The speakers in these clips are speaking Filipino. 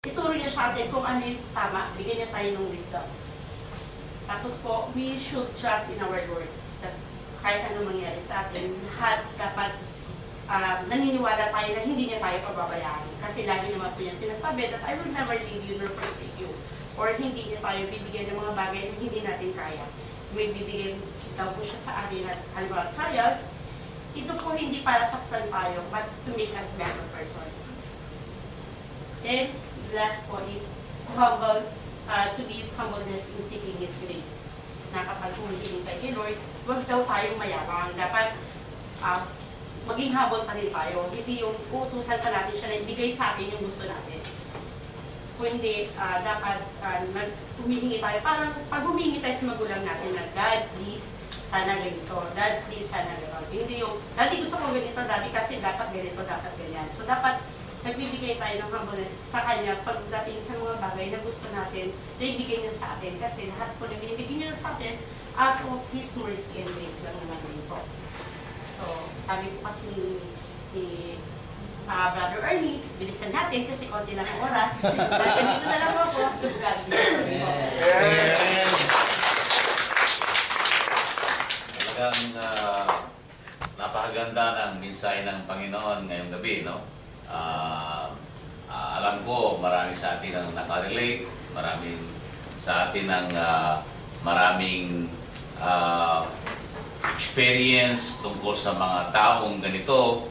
ituro niya sa atin kung ano yung tama, bigyan niya tayo ng wisdom. Tapos po, we should trust in our Lord. That kahit ano mangyari sa atin, lahat dapat naniniwala tayo na hindi niya tayo pababayaan. Kasi lagi naman po niya sinasabi that I will never leave you nor forsake you. Or hindi niya tayo bibigyan ng mga bagay na hindi natin kaya. May bibigyan daw po siya sa atin at halimbawa trials. Ito po hindi para saktan tayo, but to make us better person. Then, last po is humble, to be humbleness in seeking His grace. Na kapag humihiling tayo kay Lord, huwag daw tayong mayabang. Dapat maging humble pa rin tayo. Hindi yung utusan pa natin siya na ibigay sa atin yung gusto natin. Kung hindi, dapat humihingi tayo. Parang pag humihingi tayo sa magulang natin na, God, please, sana ganito. Dad, please, sana ganito. Hindi yung, Daddy, gusto ko ganito, Daddy, kasi dapat ganito, dapat ganyan. So, dapat nagbibigay tayo ng humbleness sa Kanya pagdating sa mga bagay na gusto natin na ibigay niya sa atin. Kasi lahat po na binibigay niya sa atin out of His mercy and grace lang naman din po. So, sabi po kasi ni Brother Ernie, bilisan natin kasi konti lang ang oras. Ganito na lang po. God bless you po. Talagang napakaganda ng mensahe ng Panginoon ngayong gabi, no? Alam ko marami sa atin ang nakarelate, maraming sa atin ang maraming experience tungkol sa mga taong ganito,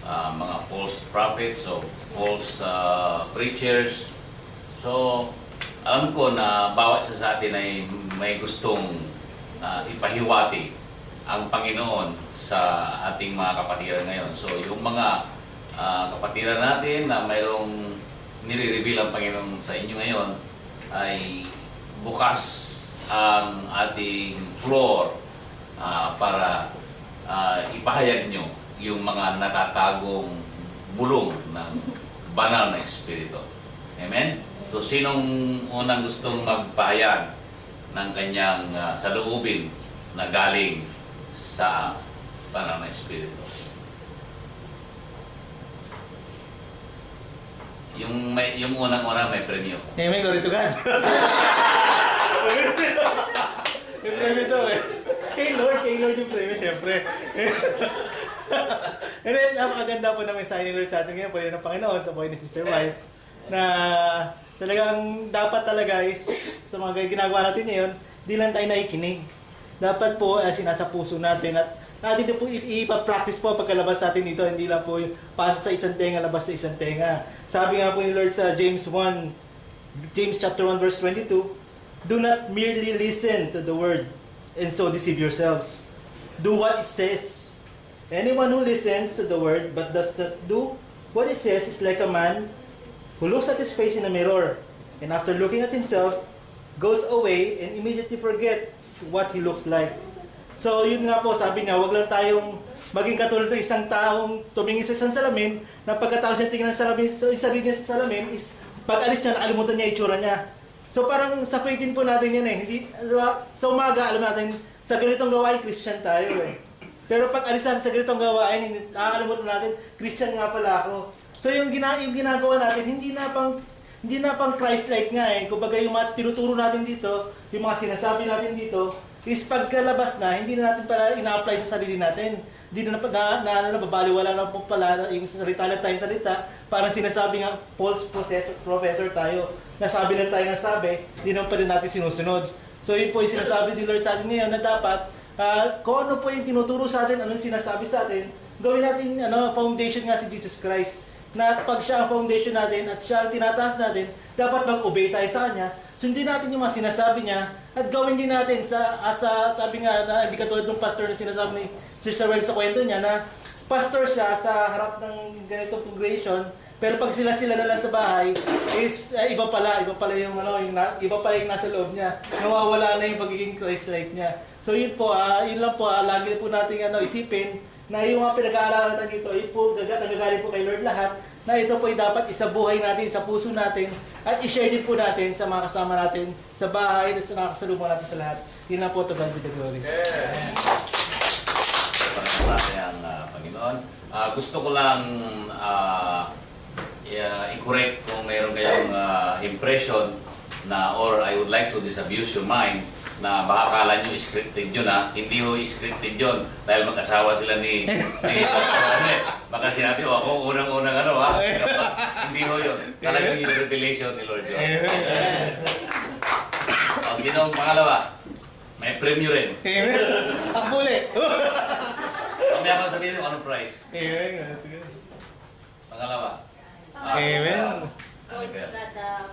mga false prophets o false preachers. So, alam ko na bawat isa sa atin ay may gustong ipahiwati ang Panginoon sa ating mga kapatiran ngayon. So, yung mga kapatiran natin na mayroong nire-reveal ang Panginoon sa inyo ngayon ay bukas ang ating floor para ipahayag nyo yung mga natatagong bulong ng banal na Espiritu. Amen? So, sinong unang gustong magpahayag ng kanyang saloobin na galing sa banal na Espiritu? Yung unang-una may premyo. Amen, glory to God. May premyo to eh. Kay Lord yung premyo, syempre. And then, napakaganda po na mensahe ni Lord sa atin ngayon po ng Panginoon sa buhay ni Sister Wife na talagang dapat talaga is sa mga ginagawa natin ngayon, di lang tayo nakikinig. Dapat po sinasa puso natin at natin po ipa-practice po pagkalabas natin dito, hindi lang po yung pasok sa isang tenga, labas sa isang tenga. Sabi nga po ni Lord sa James chapter 1 verse 22, do not merely listen to the word and so deceive yourselves. Do what it says. Anyone who listens to the word but does not do what it says is like a man who looks at his face in a mirror and after looking at himself goes away and immediately forgets what he looks like. So yun nga po, sabi nga, wag lang tayong maging katulad ng isang taong tumingin sa isang salamin na pagkatapos niya tingin ng salamin, yung sarili niya sa salamin is pag-alis niya, nakalimutan niya itsura niya. So parang sa faithin po natin yan eh. Hindi, sa umaga, alam natin, sa ganitong gawain, Christian tayo eh. Pero pag alis natin sa ganitong gawain, nakakalimutan natin, Christian nga pala ako. So yung ginagawa natin, hindi na pang Christ-like nga eh. Kumbaga yung mga tinuturo natin dito, yung mga sinasabi natin dito, is pagkalabas na, hindi na natin pala ina-apply sa sarili natin. Hindi na nababaliwala na po pala yung salita na tayong salita. Parang sinasabi nga, false professor tayo. Nasabi na tayo ng sabi, hindi naman pa rin natin sinusunod. So yun po yung sinasabi ni Lord sa atin ngayon na dapat, kung ano po yung tinuturo sa atin, anong sinasabi sa atin, gawin natin foundation nga si Jesus Christ. Na pag siya ang foundation natin at siya ang tinataas natin, dapat mag-obey tayo sa Kanya. Sundin natin yung mga sinasabi niya at gawin din natin sabi nga na hindi katulad ng pastor na sinasabi ni Sister Web sa kwento niya na pastor siya sa harap ng ganitong congregation, pero pag sila na lang sa bahay is iba pala yung iba pala yung nasa loob niya. Nawawala na yung pagiging Christ-like niya. So yun po, yun lang po, lagi po nating isipin na yung mga pinag-aaralan natin dito, yun po, nagagaling po kay Lord lahat, na ito po ay dapat isabuhay natin sa puso natin at i-share din po natin sa mga kasama natin sa bahay at sa nakakasalubong natin sa lahat. Yun lang po, to God be the glory. Maraming Panginoon. Gusto ko lang i-correct kung mayroon kayong impression na, or I would like to disabuse your mind na baka akala nyo scripted yun ha. Hindi ho scripted yun dahil mag-asawa sila ni baka sinabi, ako unang-unang ano ha. Hindi ho yun. Talagang yung revelation ni Lord yun. O, sino ang pangalawa? May premyo rin. Amen. Ako ulit. Mamaya ko sabihin ko anong price. Amen. Pangalawa. Amen. Lord God,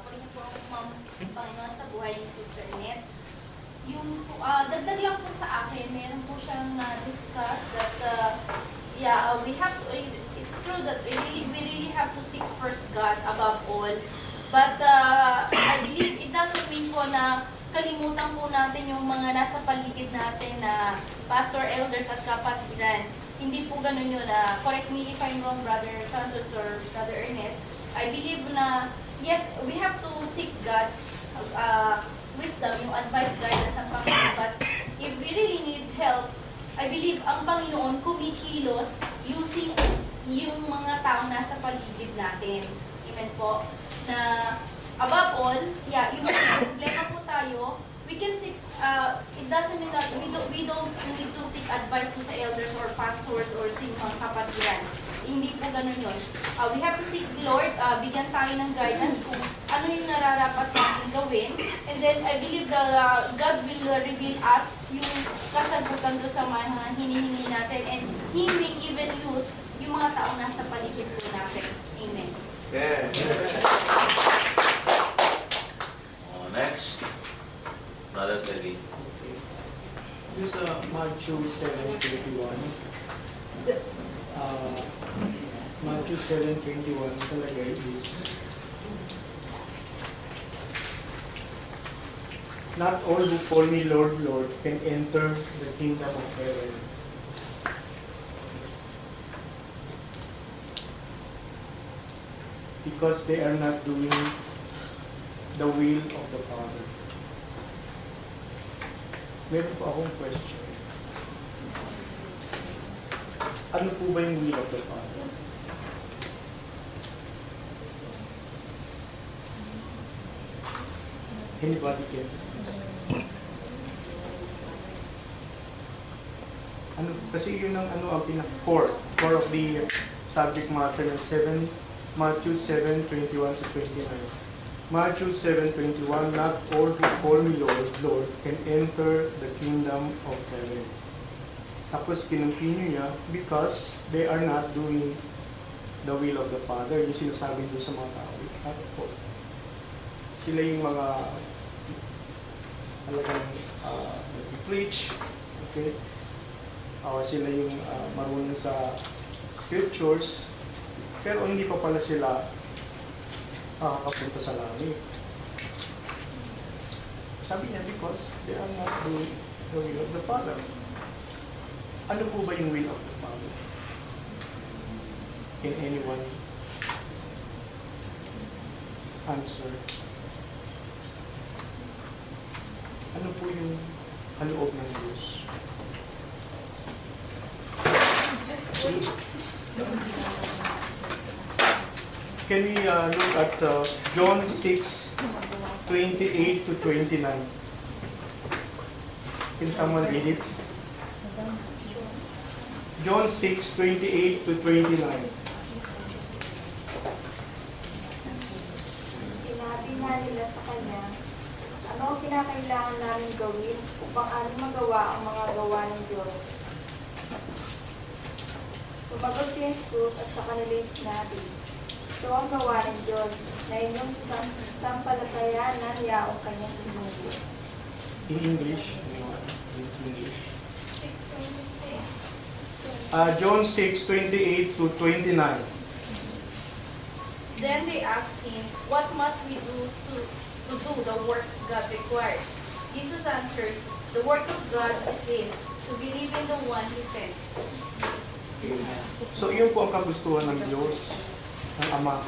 purihin po ang Panginoon sa buhay ni Sister Net. Yung dagdag lang po sa akin, meron po siyang na-discuss that we have to, it's true that we really have to seek first God above all. But I believe it doesn't mean po na kalimutan po natin yung mga nasa paligid natin na pastor, elders at kapatiran. Hindi po ganun yun. Correct me if I'm wrong, Brother Francis or Brother Ernest. I believe na, yes, we have to seek God's wisdom, yung advice, guidance ng Panginoon. But if we really need help, I believe ang Panginoon kumikilos using yung mga taong nasa paligid natin. Amen po. Na above all, yung problema po tayo, we can seek, it doesn't mean that we don't need to seek advice po sa elders or pastors or sa mga kapatiran. Hindi po ganun yun. We have to seek the Lord, bigyan tayo ng guidance kung ano yung nararapat natin gawin. And then, I believe God will reveal us yung kasagutan doon sa mga hinihingi natin. And He may even use yung mga taong nasa paligid po natin. Amen. Next. Brother Teddy. This Matthew 7:21. Matthew 7:21 talaga is not all who call me Lord, Lord can enter the kingdom of heaven. Because they are not doing the will of the Father. Meron po akong question. Ano po ba yung will of the Father? Anybody can? Ano, kasi yun ang ang core of the subject matter ng Matthew 7:21 to 29. Matthew 7:21, not all who call me Lord, Lord can enter the kingdom of heaven. Tapos kinontinue niya, because they are not doing the will of the Father. Yung sinasabi doon sa mga tao. At po, sila yung mga talagang nag-preach, okay? Sila yung marunong sa scriptures, pero hindi pa pala sila kapunta sa langit. Sabi niya, because they are not doing the will of the Father. Ano po ba yung will of the Father? Can anyone answer? Ano po yung kaloob ng Diyos? Can we look at John 6:28 to 29? Can someone read it? John 6:28 to 29. Sinabi nga nila sa kanya, ano ang kinakailangan namin gawin upang aming magawa ang mga gawa ng Diyos? Sumagot si Jesus at sa kanila sinabi, ito ang gawa ng Diyos, na inyong sampalatayanan niya ang kanyang sinugo. In English? In English. 6:26. John 6:28 to 29. Then they asked him, what must we do to do the works God requires? Jesus answered, the work of God is this, to believe in the one He sent. So yun po ang kagustuhan ng Diyos, ng Ama.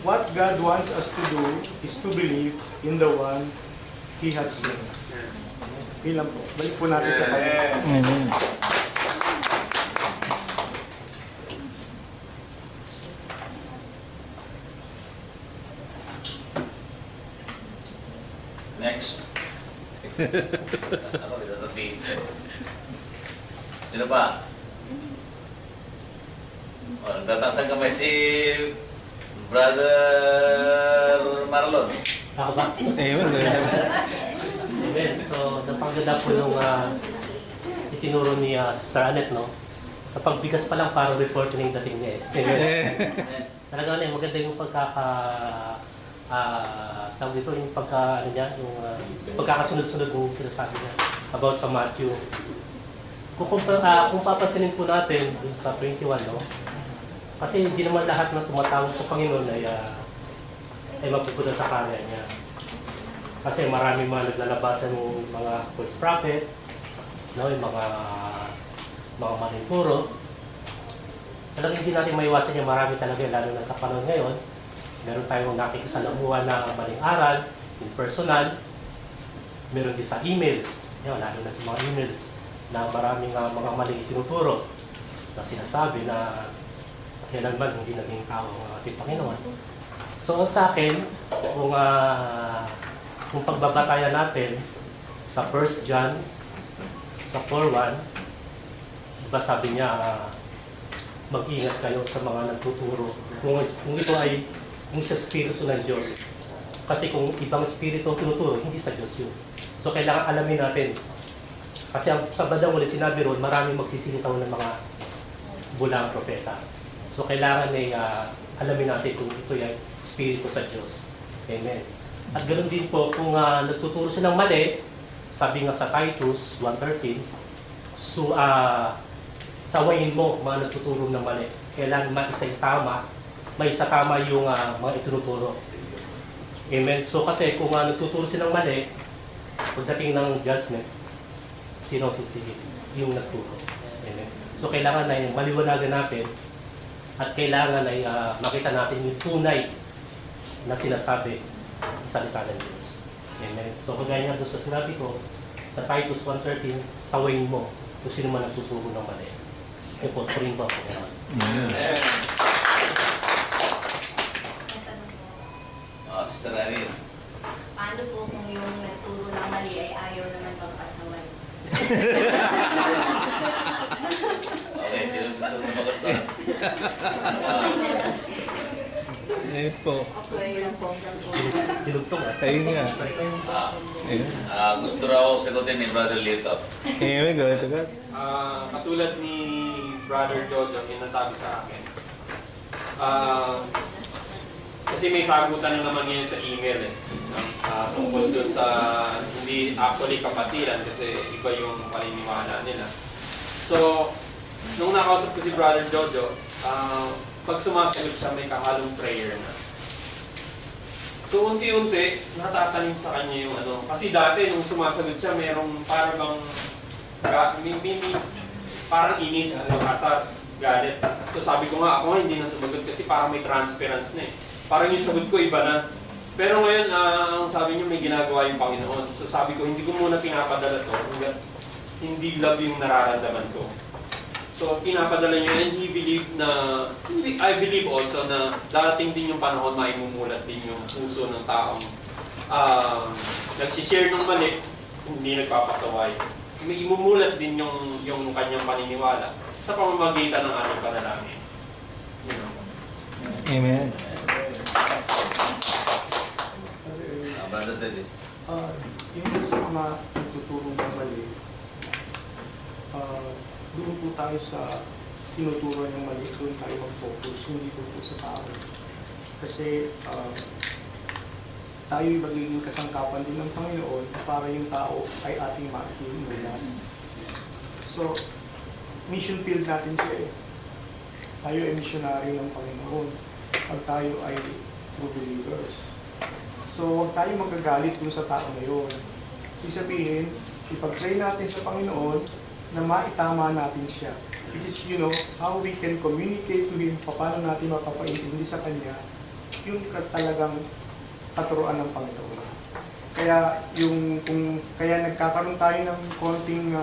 What God wants us to do is to believe in the one He has sent. Bilang po. Balik po natin sa Kanya. Amen. Ako, dito sabihin ko. Sino pa? Oh, nagtataas ng kamay si Brother Marlon. Ako ba? Amen. Amen. So, napaganda po nung itinuro ni Sister Annette, no? Sa pagbigas pa lang, parang report na yung dating niya eh. Talaga na maganda yung tawag dito, yung pagkakasunod-sunod yung sinasabi niya about sa Matthew. Kung papansinin po natin dun sa 21, no? Kasi hindi naman lahat na tumatawag sa Panginoon ay mapupunta sa karya niya. Kasi marami mga naglalabasan ng mga false prophet, no? Yung mga maling puro. Talagang hindi natin maiwasan yung marami talaga, lalo na sa panahon ngayon. Meron tayong nakikisalamuhan na maling aral, impersonal. Meron din sa emails, lalo na sa mga emails, na maraming mga maling itinuturo na sinasabi na kailanman hindi naging tao ang ating Panginoon. So sa akin, kung pagbabatayan natin sa 1 John, sa 4:1, diba sabi niya, mag-ingat kayo sa mga nagtuturo. Kung ito ay sa Espiritu ng Diyos. Kasi kung ibang Espiritu ang tinuturo, hindi sa Diyos yun. So kailangan alamin natin. Kasi sa bandang uli sinabi ron, maraming magsisilitaw ng mga bulang propeta. So kailangan ay alamin natin kung ito ay Espiritu sa Diyos. Amen. At ganoon din po, kung nagtuturo silang mali, sabi nga sa Titus 1:13, so sawayin mo mga nagtuturo ng mali. Kailangan maisa tama yung mga itinuturo. Amen. So kasi kung nagtuturo silang mali, pagdating ng judgment, sino sisigi? Yung nagturo. Amen. So kailangan na yung maliwanagan natin at kailangan ay makita natin yung tunay na sinasabi sa salita ng Diyos. Amen. So kagaya nga doon sa sinabi ko, sa Titus 1:13, sawayin mo kung sino man nagtuturo ng mali. E po, turing ba po? Sister Irene. Paano po kung yung nagturo ng mali ay ayaw naman magpasaway? Okay, sino gusto sumagot na? Ayun po. Dinugtong at Ayun nga. Ayun. Gusto raw sagutin ni Brother Lito. Amen. Go to God. Katulad ni Brother Jojo, yung nasabi sa akin. Kasi may sagutan na naman ngayon sa email tungkol dun sa hindi actually kapatiran kasi iba yung paniniwala nila. So, nung nakausap ko si Brother Jojo, pag sumasagot siya may kahalong prayer na. So, unti-unti, natatanim sa kanya yung kasi dati nung sumasagot siya, merong parang parang inis, asar, galit. So sabi ko nga, ako hindi na sumagot kasi parang may transference na eh. Parang yung sagot ko iba na. Pero ngayon, ang sabi niyo may ginagawa yung Panginoon. So sabi ko, hindi ko muna pinapadala to hanggang hindi love yung nararamdaman ko. So pinapadala niya and I believe also na darating din yung panahon maimumulat din yung puso ng taong nagsishare ng mali, hindi nagpapasaway. May imumulat din yung kanyang paniniwala sa pamamagitan ng ating panalangin. You know? Amen. Brother Teddy. Yung sa mga nagtuturo ng mali, doon po tayo sa tinuturo ng mali, doon tayo mag-focus, hindi po sa tao. Kasi tayo'y magiging kasangkapan din ng Panginoon para yung tao ay ating makikimulat. So, mission field natin siya eh. Tayo ay missionary ng Panginoon pag tayo ay true believers. So, huwag tayo magagalit dun sa tao na yun. Ibig sabihin, ipag-pray natin sa Panginoon na maitama natin siya. Which is, how we can communicate to Him, paano natin mapapaintindi sa Kanya yung talagang katuruan ng Panginoon. Kaya kaya nagkakaroon tayo ng konting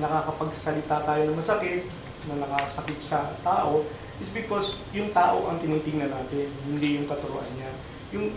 nakakapagsalita tayo ng masakit, na nakakasakit sa tao, is because yung tao ang tinitingnan natin, hindi yung katuruan niya. Yung